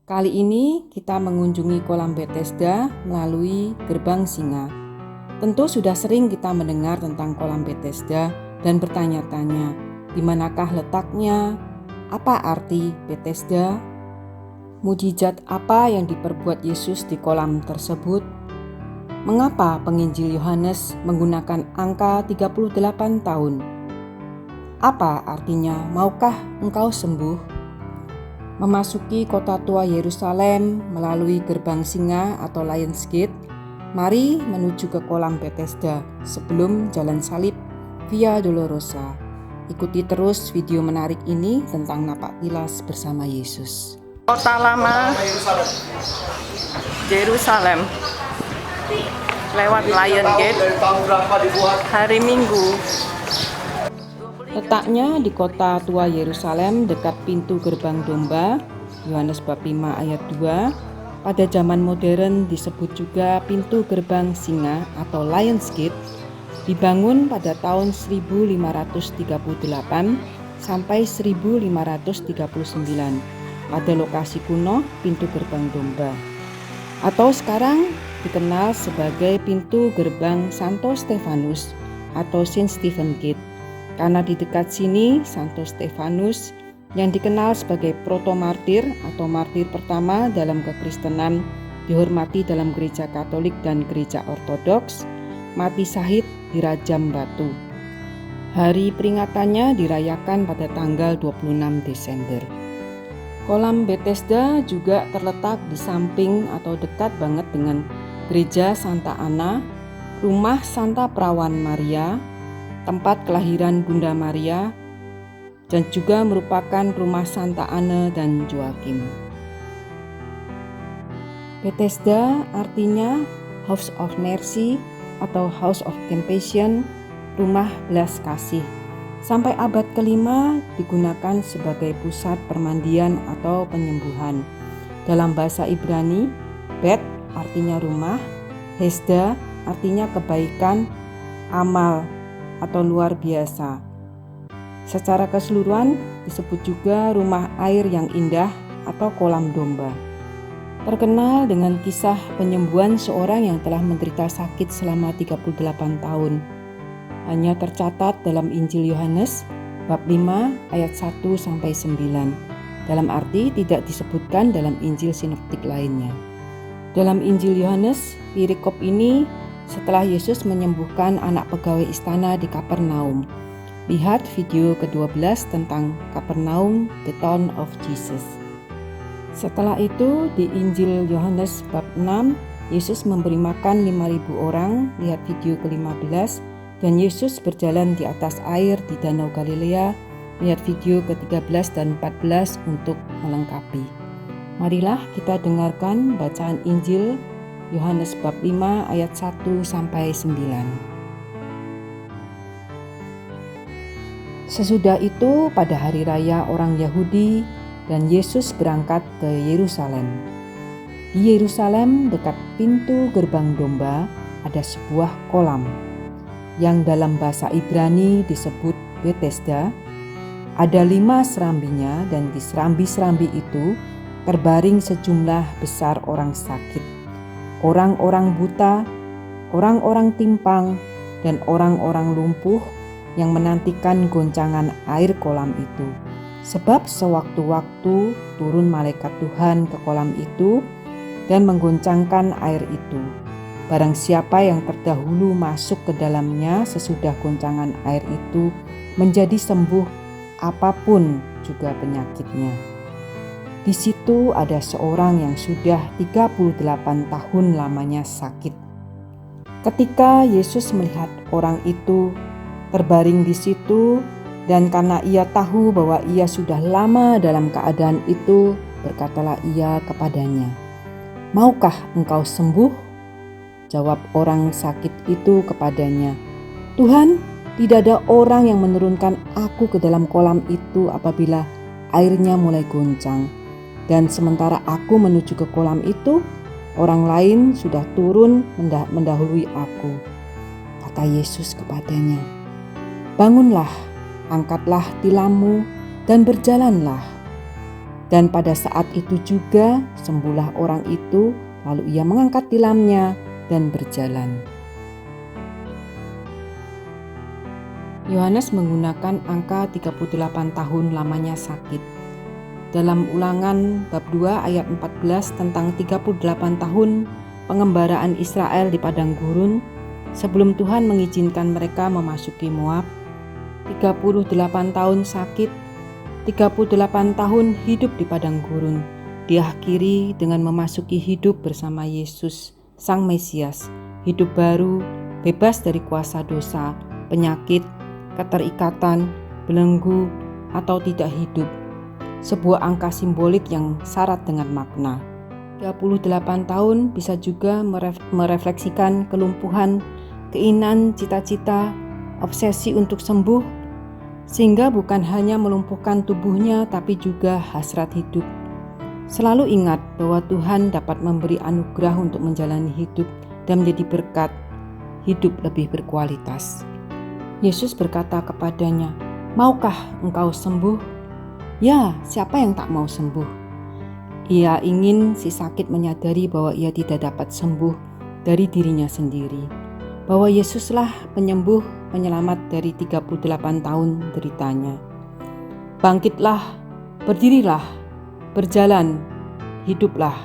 Kali ini kita mengunjungi kolam Bethesda melalui gerbang singa. Tentu sudah sering kita mendengar tentang kolam Bethesda dan bertanya-tanya, di manakah letaknya? Apa arti Bethesda? Mujizat apa yang diperbuat Yesus di kolam tersebut? Mengapa penginjil Yohanes menggunakan angka 38 tahun? Apa artinya maukah engkau sembuh? Memasuki kota tua Yerusalem melalui gerbang singa atau Lions Gate, mari menuju ke kolam Bethesda sebelum jalan salib Via Dolorosa. Ikuti terus video menarik ini tentang napak tilas bersama Yesus. Kota lama Yerusalem lewat Lion Gate hari Minggu. Letaknya di kota tua Yerusalem dekat pintu gerbang domba, Yohanes bab 5 ayat 2. Pada zaman modern disebut juga pintu gerbang singa atau Lions Gate, dibangun pada tahun 1538 sampai 1539 pada lokasi kuno pintu gerbang domba, atau sekarang dikenal sebagai pintu gerbang Santo Stefanus atau Saint Stephen Gate. Karena di dekat sini Santo Stefanus yang dikenal sebagai proto-martir atau martir pertama dalam kekristenan dihormati dalam gereja Katolik dan gereja Ortodoks, mati syahid di rajam batu. Hari peringatannya dirayakan pada tanggal 26 Desember. Kolam Bethesda juga terletak di samping atau dekat banget dengan gereja Santa Ana, rumah Santa Perawan Maria, tempat kelahiran Bunda Maria, dan juga merupakan rumah Santa Anne dan Joachim. Bethesda artinya House of Mercy atau House of Compassion, rumah belas kasih. Sampai abad ke-5 digunakan sebagai pusat permandian atau penyembuhan. Dalam bahasa Ibrani, Bet artinya rumah, Hesda artinya kebaikan, amal atau luar biasa. Secara keseluruhan disebut juga rumah air yang indah atau kolam domba. Terkenal dengan kisah penyembuhan seorang yang telah menderita sakit selama 38 tahun. Hanya tercatat dalam Injil Yohanes bab 5 ayat 1 sampai 9. Dalam arti tidak disebutkan dalam Injil sinoptik lainnya. Dalam Injil Yohanes, perikop ini setelah Yesus menyembuhkan anak pegawai istana di Kapernaum. Lihat video ke-12 tentang Kapernaum, the town of Jesus. Setelah itu di Injil Yohanes bab 6, Yesus memberi makan 5.000 orang. Lihat video ke-15. Dan Yesus berjalan di atas air di Danau Galilea. Lihat video ke-13 dan 14 untuk melengkapi. Marilah kita dengarkan bacaan Injil Yohanes bab 5 ayat 1 sampai 9. Sesudah itu pada hari raya orang Yahudi dan Yesus berangkat ke Yerusalem. Di Yerusalem dekat pintu gerbang domba ada sebuah kolam yang dalam bahasa Ibrani disebut Bethesda. Ada 5 serambinya dan di serambi-serambi itu terbaring sejumlah besar orang sakit, orang-orang buta, orang-orang timpang, dan orang-orang lumpuh yang menantikan goncangan air kolam itu. Sebab sewaktu-waktu turun malaikat Tuhan ke kolam itu dan menggoncangkan air itu. Barang siapa yang terdahulu masuk ke dalamnya sesudah goncangan air itu menjadi sembuh apapun juga penyakitnya. Di situ ada seorang yang sudah 38 tahun lamanya sakit. Ketika Yesus melihat orang itu terbaring di situ, dan karena ia tahu bahwa ia sudah lama dalam keadaan itu, berkatalah ia kepadanya, "Maukah engkau sembuh?" Jawab orang sakit itu kepadanya, "Tuhan, tidak ada orang yang menurunkan aku ke dalam kolam itu apabila airnya mulai goncang. Dan sementara aku menuju ke kolam itu, orang lain sudah turun mendahului aku." Kata Yesus kepadanya, "Bangunlah, angkatlah tilammu dan berjalanlah." Dan pada saat itu juga sembuhlah orang itu, lalu ia mengangkat tilamnya dan berjalan. Yohanes menggunakan angka 38 tahun lamanya sakit. Dalam Ulangan bab 2 ayat 14 tentang 38 tahun pengembaraan Israel di padang gurun, sebelum Tuhan mengizinkan mereka memasuki Moab, 38 tahun sakit, 38 tahun hidup di padang gurun, diakhiri dengan memasuki hidup bersama Yesus, Sang Mesias, hidup baru, bebas dari kuasa dosa, penyakit, keterikatan, belenggu, atau tidak hidup. Sebuah angka simbolik yang syarat dengan makna. 38 tahun bisa juga merefleksikan kelumpuhan, keinginan, cita-cita, obsesi untuk sembuh, sehingga bukan hanya melumpuhkan tubuhnya tapi juga hasrat hidup. Selalu ingat bahwa Tuhan dapat memberi anugerah untuk menjalani hidup dan menjadi berkat, hidup lebih berkualitas. Yesus berkata kepadanya, "Maukah engkau sembuh?" Ya, siapa yang tak mau sembuh? Ia ingin si sakit menyadari bahwa ia tidak dapat sembuh dari dirinya sendiri, bahwa Yesuslah penyembuh, penyelamat dari 38 tahun deritanya. Bangkitlah, berdirilah, berjalan, hiduplah.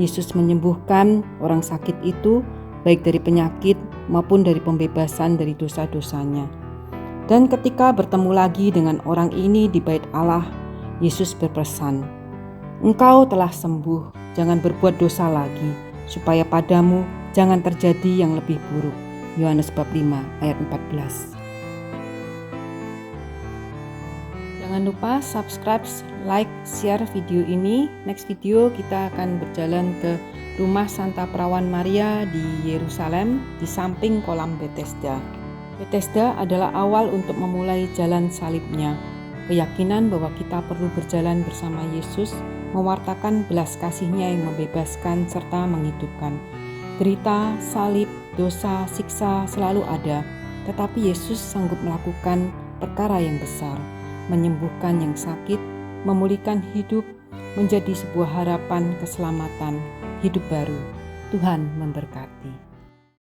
Yesus menyembuhkan orang sakit itu, baik dari penyakit maupun dari pembebasan dari dosa-dosanya. Dan ketika bertemu lagi dengan orang ini di bait Allah, Yesus berpesan, "Engkau telah sembuh, jangan berbuat dosa lagi, supaya padamu jangan terjadi yang lebih buruk." Yohanes bab 5 ayat 14. Jangan lupa subscribe, like, share video ini. Next video kita akan berjalan ke rumah Santa Perawan Maria di Yerusalem di samping kolam Bethesda. Bethesda adalah awal untuk memulai jalan salibnya. Keyakinan bahwa kita perlu berjalan bersama Yesus, mewartakan belas kasih-Nya yang membebaskan serta menghidupkan. Derita, salib, dosa, siksa selalu ada, tetapi Yesus sanggup melakukan perkara yang besar, menyembuhkan yang sakit, memulihkan hidup, menjadi sebuah harapan keselamatan, hidup baru. Tuhan memberkati.